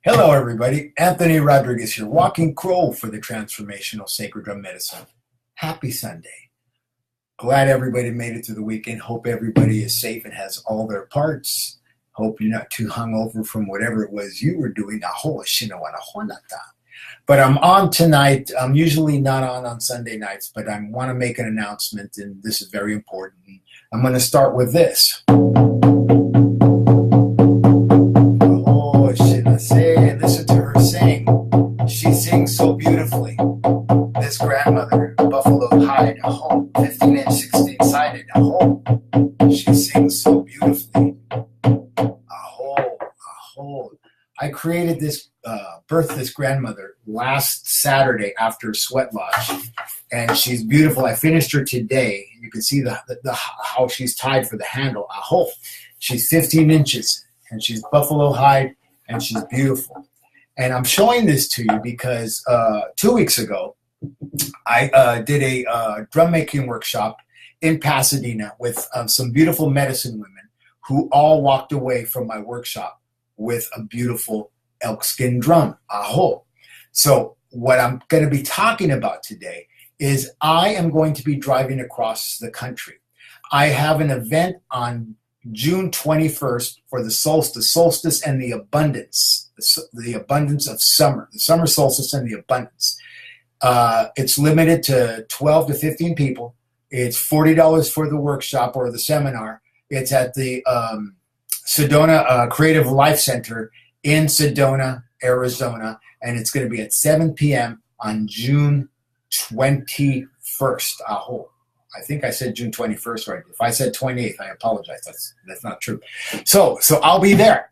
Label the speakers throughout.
Speaker 1: Hello, everybody. Anthony Rodriguez here, walking crow for the Transformational Sacred Drum Medicine. Happy Sunday. Glad everybody made it through the weekend. Hope everybody is safe and has all their parts. Hope you're not too hungover from whatever it was you were doing. But I'm on tonight. I'm usually not on Sunday nights, but I want to make an announcement, and this is very important. I'm going to start with this. And listen to her sing. She sings so beautifully. This grandmother, Buffalo Hide, a home, 15-inch, 16-sided, a home. She sings so beautifully. A whole. I created this, birthed this grandmother last Saturday after Sweat Lodge, and she's beautiful. I finished her today. You can see the how she's tied for the handle. A whole. She's 15 inches, and she's Buffalo Hide, and she's beautiful. And I'm showing this to you because 2 weeks ago, I did a drum making workshop in Pasadena with some beautiful medicine women who all walked away from my workshop with a beautiful elk skin drum, aho. So what I'm going to be talking about today is I am going to be driving across the country. I have an event on June 21st for the solstice and the abundance of summer, the summer solstice and the abundance. It's limited to 12 to 15 people. It's $40 for the workshop or the seminar. It's at the Sedona Creative Life Center in Sedona, Arizona, and it's going to be at 7 p.m. on June 21st. Aho. I think I said June 21st, right? If I said 28th, I apologize. That's not true. So I'll be there.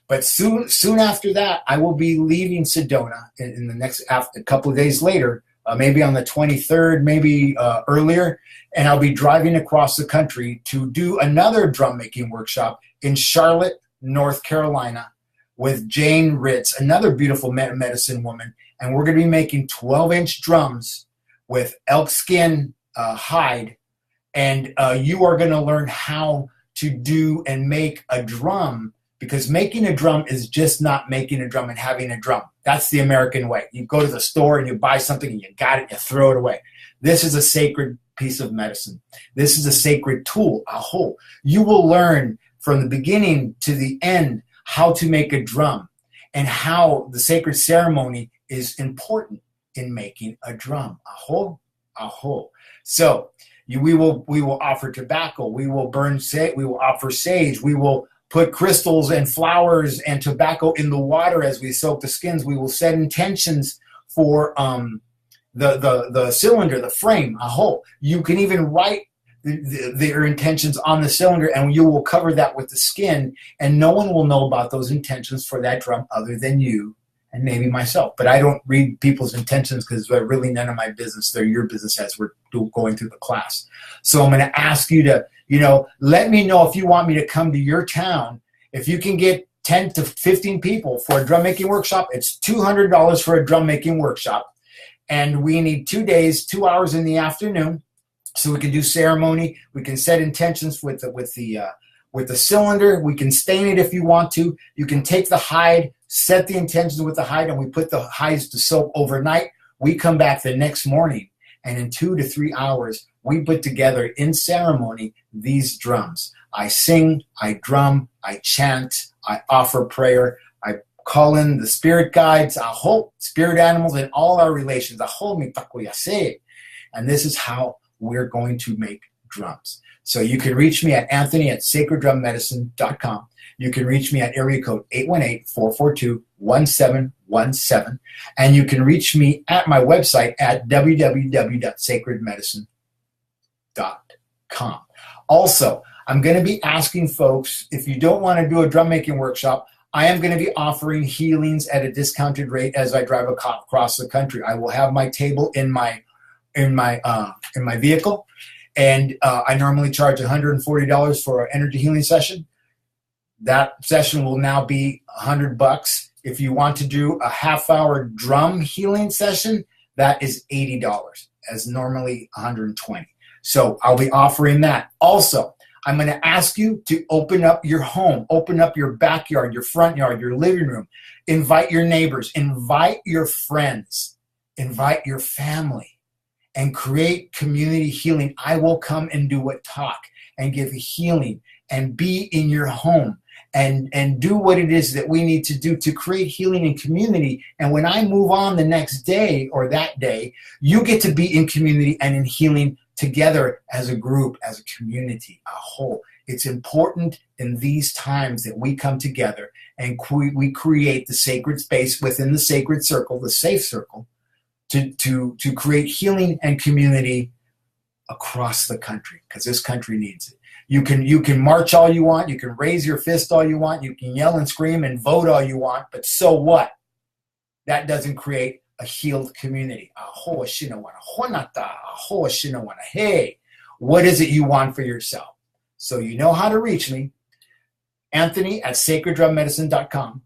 Speaker 1: But soon after that, I will be leaving Sedona in the next a couple of days later, maybe on the 23rd, maybe earlier, and I'll be driving across the country to do another drum making workshop in Charlotte, North Carolina, with Jane Ritz, another beautiful medicine woman, and we're going to be making 12-inch drums with elk skin hide, and you are going to learn how to do and make a drum, because making a drum is just not making a drum and having a drum. That's the American way. You go to the store and you buy something and you got it, you throw it away. This is a sacred piece of medicine. This is a sacred tool, aho. You will learn from the beginning to the end how to make a drum and how the sacred ceremony is important in making a drum, aho, aho. So we will offer tobacco. We will we will offer sage. We will put crystals and flowers and tobacco in the water as we soak the skins. We will set intentions for the cylinder, the frame, aho. You can even write their intentions on the cylinder, and you will cover that with the skin, and no one will know about those intentions for that drum other than you and maybe myself. But I don't read people's intentions because they're really none of my business. They're your business as we're going through the class. So I'm going to ask you to, let me know if you want me to come to your town. If you can get 10 to 15 people for a drum making workshop, it's $200 for a drum making workshop. And we need 2 days, 2 hours in the afternoon. So we can do ceremony. We can set intentions with the cylinder. We can stain it if you want to. You can take the hide, set the intentions with the hide, and we put the hides to soak overnight. We come back the next morning, and in 2 to 3 hours, we put together in ceremony these drums. I sing, I drum, I chant, I offer prayer, I call in the spirit guides, aho, spirit animals, and all our relations, aho mi takoyase. And this is how we're going to make drums. So you can reach me at anthony@sacreddrummedicine.com. You can reach me at area code 818-442-1717. And you can reach me at my website at www.sacreddmedicine.com. Also, I'm going to be asking folks, if you don't want to do a drum making workshop, I am going to be offering healings at a discounted rate as I drive across the country. I will have my table in my vehicle, and I normally charge $140 for an energy healing session. That session will now be $100. If you want to do a half-hour drum healing session, that is $80, as normally $120. So I'll be offering that. Also, I'm going to ask you to open up your home, open up your backyard, your front yard, your living room. Invite your neighbors, invite your friends, invite your family, and create community healing. I will come and do a talk and give healing and be in your home and do what it is that we need to do to create healing and community. And when I move on the next day or that day, you get to be in community and in healing together as a group, as a community, a whole. It's important in these times that we come together and we create the sacred space within the sacred circle, the safe circle, to create healing and community across the country, because this country needs it. You can march all you want, you can raise your fist all you want, you can yell and scream and vote all you want, but so what? That doesn't create a healed community. Hey, what is it you want for yourself? So you know how to reach me. Anthony at sacreddrummedicine.com,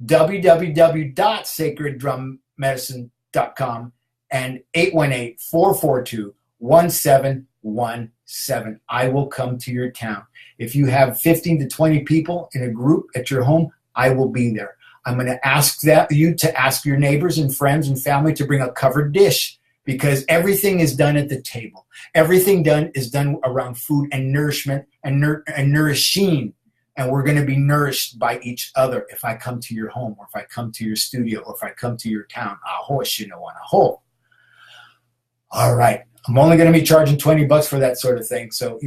Speaker 1: www.sacreddrummedicine.com, and 818-442-1717. I will come to your town. If you have 15 to 20 people in a group at your home, I will be there. I'm going to ask you to ask your neighbors and friends and family to bring a covered dish, because everything is done at the table. Everything is done around food and nourishment and nourishing. And we're going to be nourished by each other if I come to your home, or if I come to your studio, or if I come to your town. All right. I'm only going to be charging $20 for that sort of thing. So,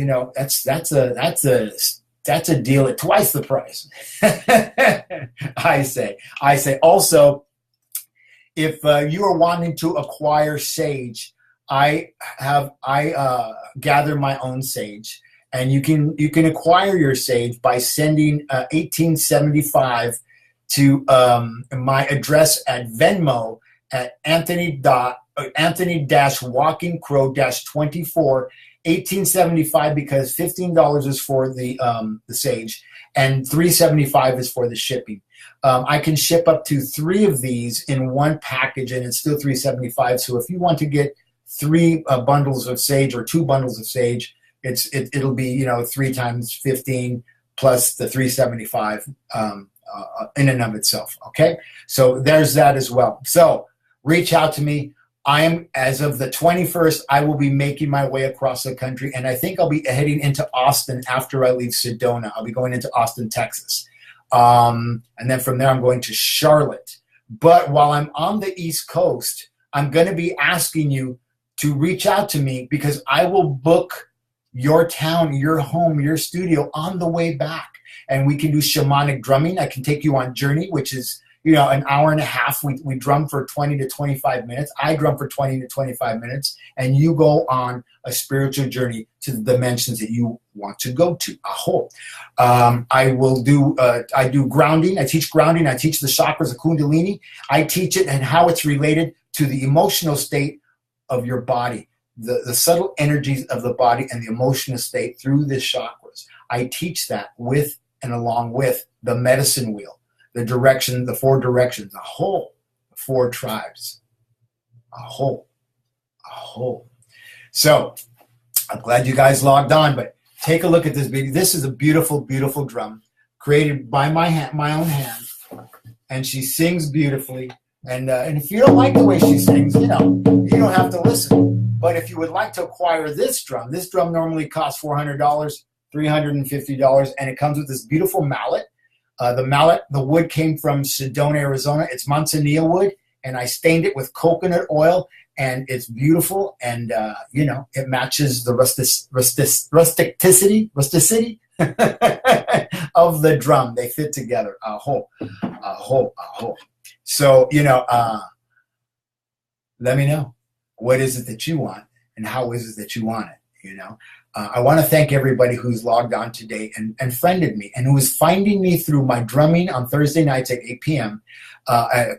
Speaker 1: that's a deal at twice the price. I say. Also, if you are wanting to acquire sage, I gather my own sage, and you can acquire your sage by sending 1875 to my address at Venmo at Anthony-Walking-Crow-24, 1875, because $15 is for the sage and $3.75 is for the shipping. I can ship up to 3 of these in one package, and it's still $3.75. So if you want to get 3 bundles of sage or 2 bundles of sage, it'll be 3 times 15 plus the $3.75 in and of itself. Okay, so there's that as well. So reach out to me. As of the 21st, I will be making my way across the country, and I think I'll be heading into Austin after I leave Sedona. I'll be going into Austin, Texas. And then from there, I'm going to Charlotte. But while I'm on the East Coast, I'm going to be asking you to reach out to me, because I will book your town, your home, your studio on the way back. And we can do shamanic drumming. I can take you on Journey, which is an hour and a half. We drum for 20 to 25 minutes. I drum for 20 to 25 minutes, and you go on a spiritual journey to the dimensions that you want to go to. I do grounding. I teach grounding. I teach the chakras, the Kundalini. I teach it and how it's related to the emotional state of your body, the subtle energies of the body and the emotional state through the chakras. I teach that with and along with the medicine wheel. The 4 directions, the 4 tribes, a whole. So I'm glad you guys logged on, but take a look at this video. This is a beautiful, beautiful drum created by my own hand, and she sings beautifully. And if you don't like the way she sings, you don't have to listen. But if you would like to acquire this drum normally costs $400, $350, and it comes with this beautiful mallet. The wood came from Sedona, Arizona. It's manzanilla wood, and I stained it with coconut oil, and it's beautiful, and it matches the rusticity of the drum. They fit together. So let me know, what is it that you want, and how is it that you want it? I want to thank everybody who's logged on today and friended me, and who is finding me through my drumming on Thursday nights at 8 p.m.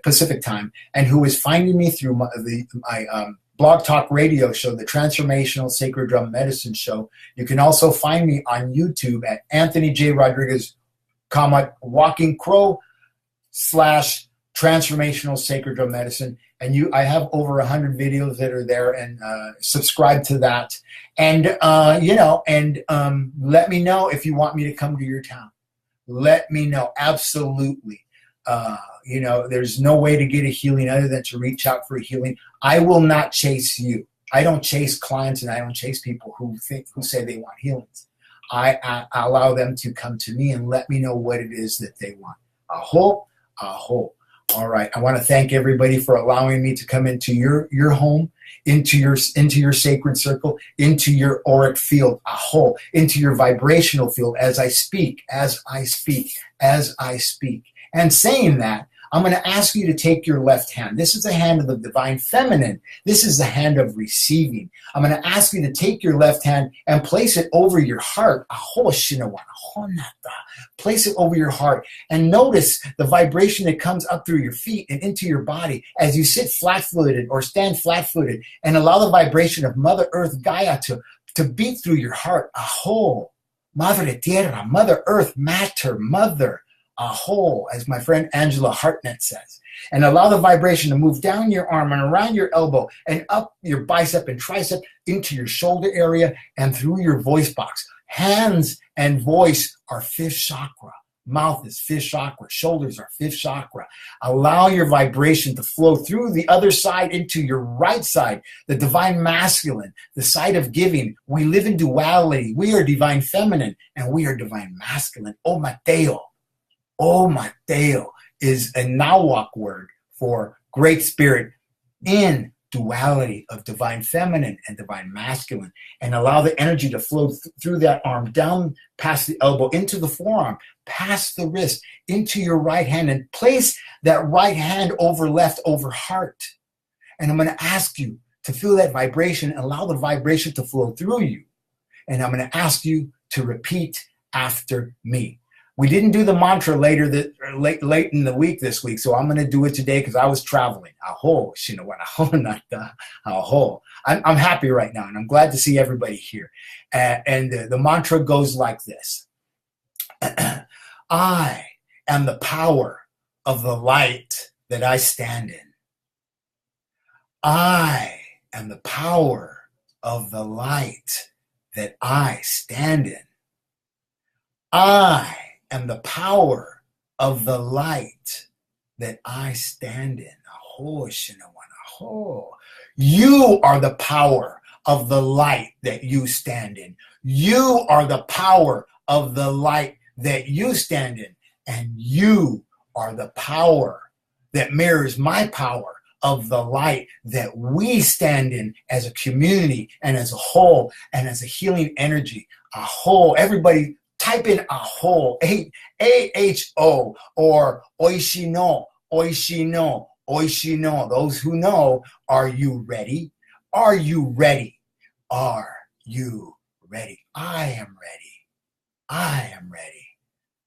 Speaker 1: Pacific time, and who is finding me through my blog talk radio show, the Transformational Sacred Drum Medicine Show. You can also find me on YouTube at Anthony J. Rodriguez, Walking Crow / Transformational Sacred Drum Medicine. And I have over 100 videos that are there, and subscribe to that. And, let me know if you want me to come to your town. Let me know. Absolutely. There's no way to get a healing other than to reach out for a healing. I will not chase you. I don't chase clients, and I don't chase people who say they want healings. I allow them to come to me and let me know what it is that they want. Aho, aho. All right. I want to thank everybody for allowing me to come into your home, into your sacred circle, into your auric field, aho, into your vibrational field as I speak. And saying that, I'm going to ask you to take your left hand. This is the hand of the divine feminine. This is the hand of receiving. I'm going to ask you to take your left hand and place it over your heart. Place it over your heart and notice the vibration that comes up through your feet and into your body as you sit flat-footed or stand flat-footed, and allow the vibration of Mother Earth, Gaia, to beat through your heart. Aho, Madre Tierra, Mother Earth, Matter, Mother. Aho, as my friend Angela Hartnett says. And allow the vibration to move down your arm and around your elbow and up your bicep and tricep into your shoulder area and through your voice box. Hands and voice are fifth chakra. Mouth is fifth chakra. Shoulders are fifth chakra. Allow your vibration to flow through the other side into your right side, the divine masculine, the side of giving. We live in duality. We are divine feminine and we are divine masculine. Oh, Mateo. Oh, Mateo is a Nahuatl word for great spirit in duality of divine feminine and divine masculine. And allow the energy to flow through that arm, down past the elbow, into the forearm, past the wrist, into your right hand, and place that right hand over left, over heart. And I'm going to ask you to feel that vibration, allow the vibration to flow through you. And I'm going to ask you to repeat after me. We didn't do the mantra late in the week this week, so I'm going to do it today because I was traveling. Aho, aho. I'm happy right now, and I'm glad to see everybody here. And the mantra goes like this. I am the power of the light that I stand in. I am the power of the light that I stand in. I am the power of the light that I stand in. You are the power of the light that you stand in. You are the power of the light that you stand in. And you are the power that mirrors my power of the light that we stand in as a community and as a whole and as a healing energy. Aho, everybody type in aho, A-H-O, or oishino, oishino, oishino. Those who know, are you ready? Are you ready? Are you ready? I am ready. I am ready.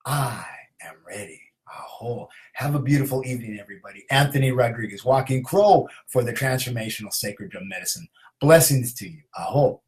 Speaker 1: I am ready. Aho. Have a beautiful evening, everybody. Anthony Rodriguez, Walking Crow for the Transformational Sacred Drum Medicine. Blessings to you. Aho.